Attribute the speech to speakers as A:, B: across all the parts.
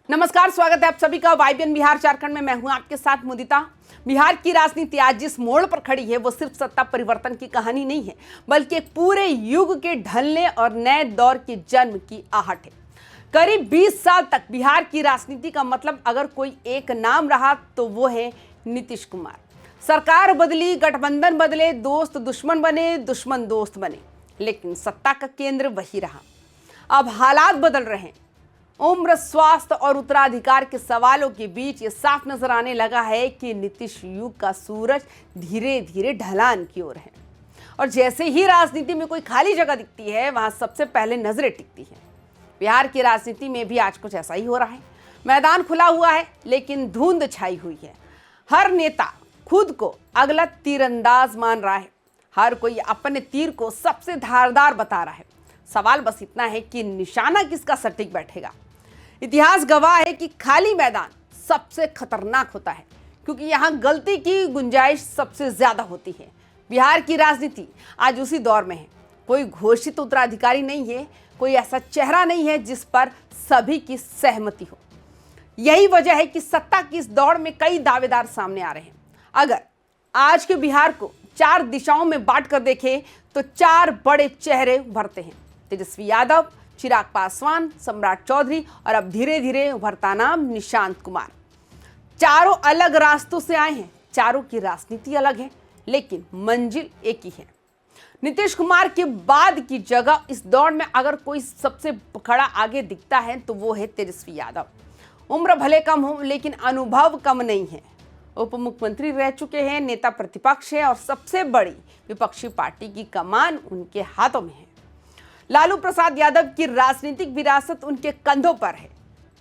A: नमस्कार, स्वागत है आप सभी का वाईबीएन बिहार झारखंड में। मैं हूं आपके साथ मुदिता। बिहार की राजनीति आज जिस मोड़ पर खड़ी है वो सिर्फ सत्ता परिवर्तन की कहानी नहीं है, बल्कि एक पूरे युग के ढलने और नए दौर के जन्म की आहट है। करीब 20 साल तक बिहार की राजनीति का मतलब अगर कोई एक नाम रहा तो वो है नीतीश कुमार। सरकार बदली, गठबंधन बदले, दोस्त दुश्मन बने, दुश्मन दोस्त बने, लेकिन सत्ता का केंद्र वही रहा। अब हालात बदल रहे हैं। उम्र, स्वास्थ्य और उत्तराधिकार के सवालों के बीच ये साफ नजर आने लगा है कि नीतीश युग का सूरज धीरे धीरे ढलान की ओर है। और जैसे ही राजनीति में कोई खाली जगह दिखती है, वहां सबसे पहले नजरें टिकती हैं। बिहार की राजनीति में भी आज कुछ ऐसा ही हो रहा है। मैदान खुला हुआ है, लेकिन धुंध छाई हुई है। हर नेता खुद को अगला तीरंदाज मान रहा है। हर कोई अपने तीर को सबसे धारदार बता रहा है। सवाल बस इतना है कि निशाना किसका सटीक बैठेगा। इतिहास गवाह है कि खाली मैदान सबसे खतरनाक होता है, क्योंकि यहाँ गलती की गुंजाइश सबसे ज्यादा होती है। बिहार की राजनीति आज उसी दौर में है। कोई घोषित उत्तराधिकारी नहीं है, कोई ऐसा चेहरा नहीं है जिस पर सभी की सहमति हो। यही वजह है कि सत्ता की इस दौड़ में कई दावेदार सामने आ रहे हैं। अगर आज के बिहार को 4 दिशाओं में बांट कर देखें तो 4 बड़े चेहरे उभरते हैं। तेजस्वी यादव, चिराग पासवान, सम्राट चौधरी और अब धीरे धीरे उभरता नाम निशांत कुमार। चारों अलग रास्तों से आए हैं, चारों की राजनीति अलग है, लेकिन मंजिल एक ही है। नीतीश कुमार के बाद की जगह इस दौड़ में अगर कोई सबसे खड़ा आगे दिखता है तो वो है तेजस्वी यादव। उम्र भले कम हो, लेकिन अनुभव कम नहीं है। उप मुख्यमंत्री रह चुके हैं, नेता प्रतिपक्ष है और सबसे बड़ी विपक्षी पार्टी की कमान उनके हाथों में है। लालू प्रसाद यादव की राजनीतिक विरासत उनके कंधों पर है,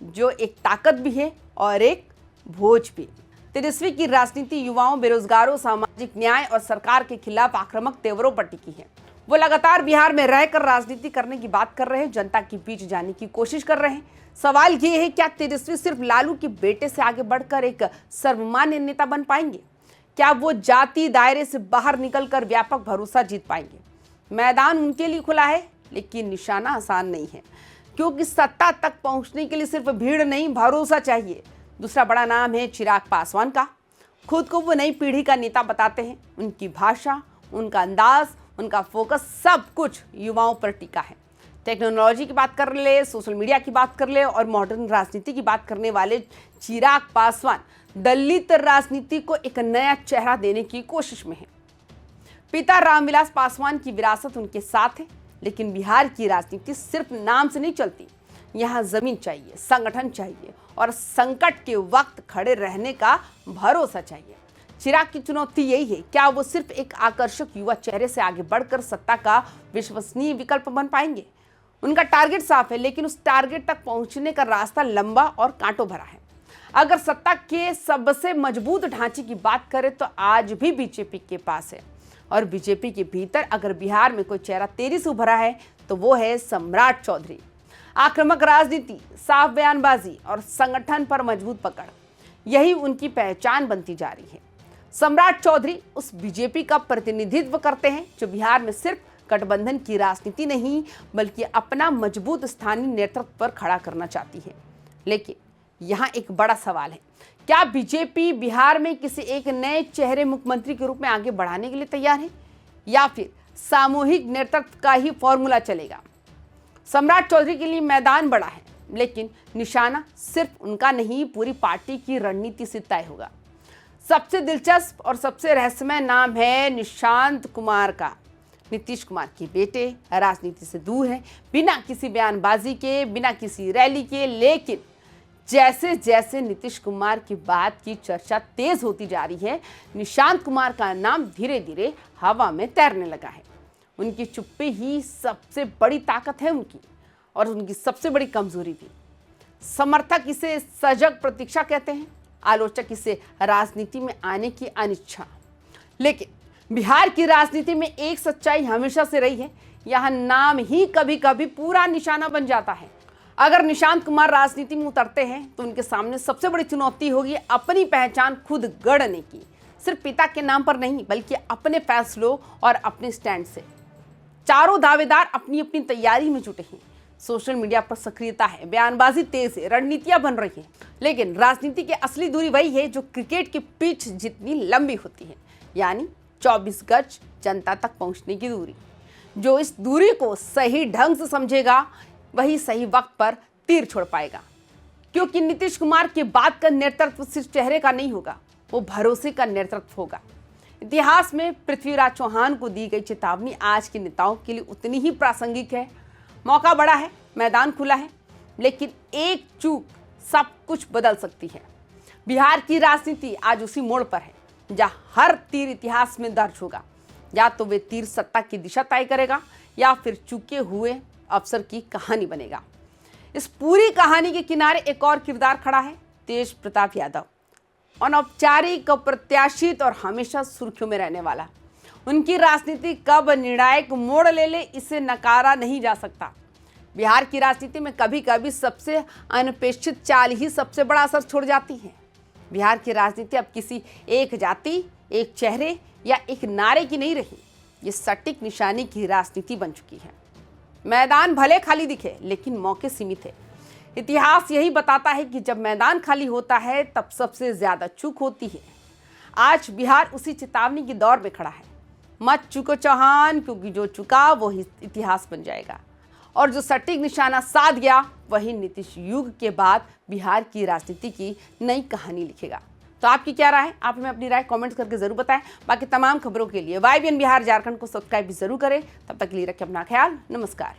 A: जो एक ताकत भी है और एक बोझ भी। तेजस्वी की राजनीति युवाओं, बेरोजगारों, सामाजिक न्याय और सरकार के खिलाफ आक्रामक तेवरों पर टिकी है। वो लगातार बिहार में रहकर राजनीति करने की बात कर रहे हैं, जनता के बीच जाने की कोशिश कर रहे हैं। सवाल ये है, क्या तेजस्वी सिर्फ लालू के बेटे से आगे बढ़कर एक सर्वमान्य नेता बन पाएंगे? क्या वो जाति दायरे से बाहर निकलकर व्यापक भरोसा जीत पाएंगे? मैदान उनके लिए खुला है, लेकिन निशाना आसान नहीं है, क्योंकि सत्ता तक पहुंचने के लिए सिर्फ भीड़ नहीं, भरोसा चाहिए। दूसरा बड़ा नाम है चिराग पासवान का। खुद को वो नई पीढ़ी का नेता बताते हैं। उनकी भाषा, उनका अंदाज, उनका फोकस सब कुछ युवाओं पर टिका है। टेक्नोलॉजी की बात कर ले, सोशल मीडिया की बात कर ले और मॉडर्न राजनीति की बात करने वाले चिराग पासवान दलित राजनीति को एक नया चेहरा देने की कोशिश में है। पिता रामविलास पासवान की विरासत उनके साथ है, लेकिन बिहार की राजनीति सिर्फ नाम से नहीं चलती। यहाँ जमीन चाहिए, संगठन चाहिए और संकट के वक्त खड़े रहने का भरोसा चाहिए। चिराग की चुनौती यही है, क्या वो सिर्फ एक आकर्षक युवा चेहरे से आगे बढ़कर सत्ता का विश्वसनीय विकल्प बन पाएंगे? उनका टारगेट साफ है, लेकिन उस टारगेट तक पहुंचने का रास्ता लंबा और कांटों भरा है। अगर सत्ता के सबसे मजबूत ढांचे की बात करें तो आज भी बीजेपी के पास है, और बीजेपी के भीतर अगर बिहार में कोई चेहरा तेजी से उभरा है तो वो है सम्राट चौधरी। आक्रामक राजनीति, साफ बयानबाजी और संगठन पर मजबूत पकड़, यही उनकी पहचान बनती जा रही है। सम्राट चौधरी उस बीजेपी का प्रतिनिधित्व करते हैं जो बिहार में सिर्फ गठबंधन की राजनीति नहीं, बल्कि अपना मजबूत स्थानीय नेतृत्व पर खड़ा करना चाहती है। लेकिन यहाँ एक बड़ा सवाल है, क्या बीजेपी बिहार में किसी एक नए चेहरे मुख्यमंत्री के रूप में आगे बढ़ाने के लिए तैयार है, या फिर सामूहिक नेतृत्व का ही फॉर्मूला चलेगा? सम्राट चौधरी के लिए मैदान बड़ा है, लेकिन निशाना सिर्फ उनका नहीं, पूरी पार्टी की रणनीति से तय होगा। सबसे दिलचस्प और सबसे रहस्यमय नाम है निशांत कुमार का। नीतीश कुमार के बेटे, राजनीति से दूर है, बिना किसी बयानबाजी के, बिना किसी रैली के, लेकिन जैसे जैसे नीतीश कुमार की बात की चर्चा तेज होती जा रही है, निशांत कुमार का नाम धीरे धीरे हवा में तैरने लगा है। उनकी चुप्पी ही सबसे बड़ी ताकत है उनकी, और उनकी सबसे बड़ी कमजोरी भी। समर्थक इसे सजग प्रतीक्षा कहते हैं, आलोचक इसे राजनीति में आने की अनिच्छा। लेकिन बिहार की राजनीति में एक सच्चाई हमेशा से रही है, यहाँ नाम ही कभी कभी पूरा निशाना बन जाता है। अगर निशांत कुमार राजनीति में उतरते हैं तो उनके सामने सबसे बड़ी चुनौती होगी अपनी पहचान खुद गढ़ने की, सिर्फ पिता के नाम पर नहीं, बल्कि अपने फैसलों और अपने स्टैंड से। चारों दावेदार अपनी अपनी तैयारी में जुटे हैं। सोशल मीडिया पर सक्रियता है, बयानबाजी तेज है, रणनीतियां बन रही हैं। लेकिन राजनीति की असली दूरी वही है जो क्रिकेट की पिच जितनी लंबी होती है, यानी 24 गज जनता तक पहुंचने की दूरी। जो इस दूरी को सही ढंग से समझेगा वही सही वक्त पर तीर छोड़ पाएगा, क्योंकि नीतीश कुमार के बाद का नेतृत्व सिर्फ चेहरे का नहीं होगा, वो भरोसे का नेतृत्व होगा। इतिहास में पृथ्वीराज चौहान को दी गई चेतावनी आज के नेताओं के लिए उतनी ही प्रासंगिक है। मौका बड़ा है, मैदान खुला है, लेकिन एक चूक सब कुछ बदल सकती है। बिहार की राजनीति आज उसी मोड़ पर है जहां हर तीर इतिहास में दर्ज होगा। या तो वे तीर सत्ता की दिशा तय करेगा या फिर चूके हुए अफसर की कहानी बनेगा। इस पूरी कहानी के किनारे एक और किरदार खड़ा है, तेज प्रताप यादव। अनौपचारिक, अप्रत्याशित और हमेशा सुर्खियों में रहने वाला। उनकी राजनीति कब निर्णायक मोड़ ले ले, इसे नकारा नहीं जा सकता। बिहार की राजनीति में कभी कभी सबसे अनपेक्षित चाल ही सबसे बड़ा असर छोड़ जाती है। बिहार की राजनीति अब किसी एक जाति, एक चेहरे या एक नारे की नहीं रही, ये सटीक निशानी की राजनीति बन चुकी है। मैदान भले खाली दिखे, लेकिन मौके सीमित है। इतिहास यही बताता है कि जब मैदान खाली होता है तब सबसे ज्यादा चूक होती है। आज बिहार उसी चेतावनी के दौर में खड़ा है। मत चूको चौहान, क्योंकि जो चुका वो इतिहास बन जाएगा, और जो सटीक निशाना साध गया वही नीतीश युग के बाद बिहार की राजनीति की नई कहानी लिखेगा। तो आपकी क्या राय है? आप हमें अपनी राय कमेंट्स करके जरूर बताएं। बाकी तमाम खबरों के लिए YBN बिहार झारखंड को सब्सक्राइब भी जरूर करें। तब तक के लिए रखें अपना ख्याल। नमस्कार।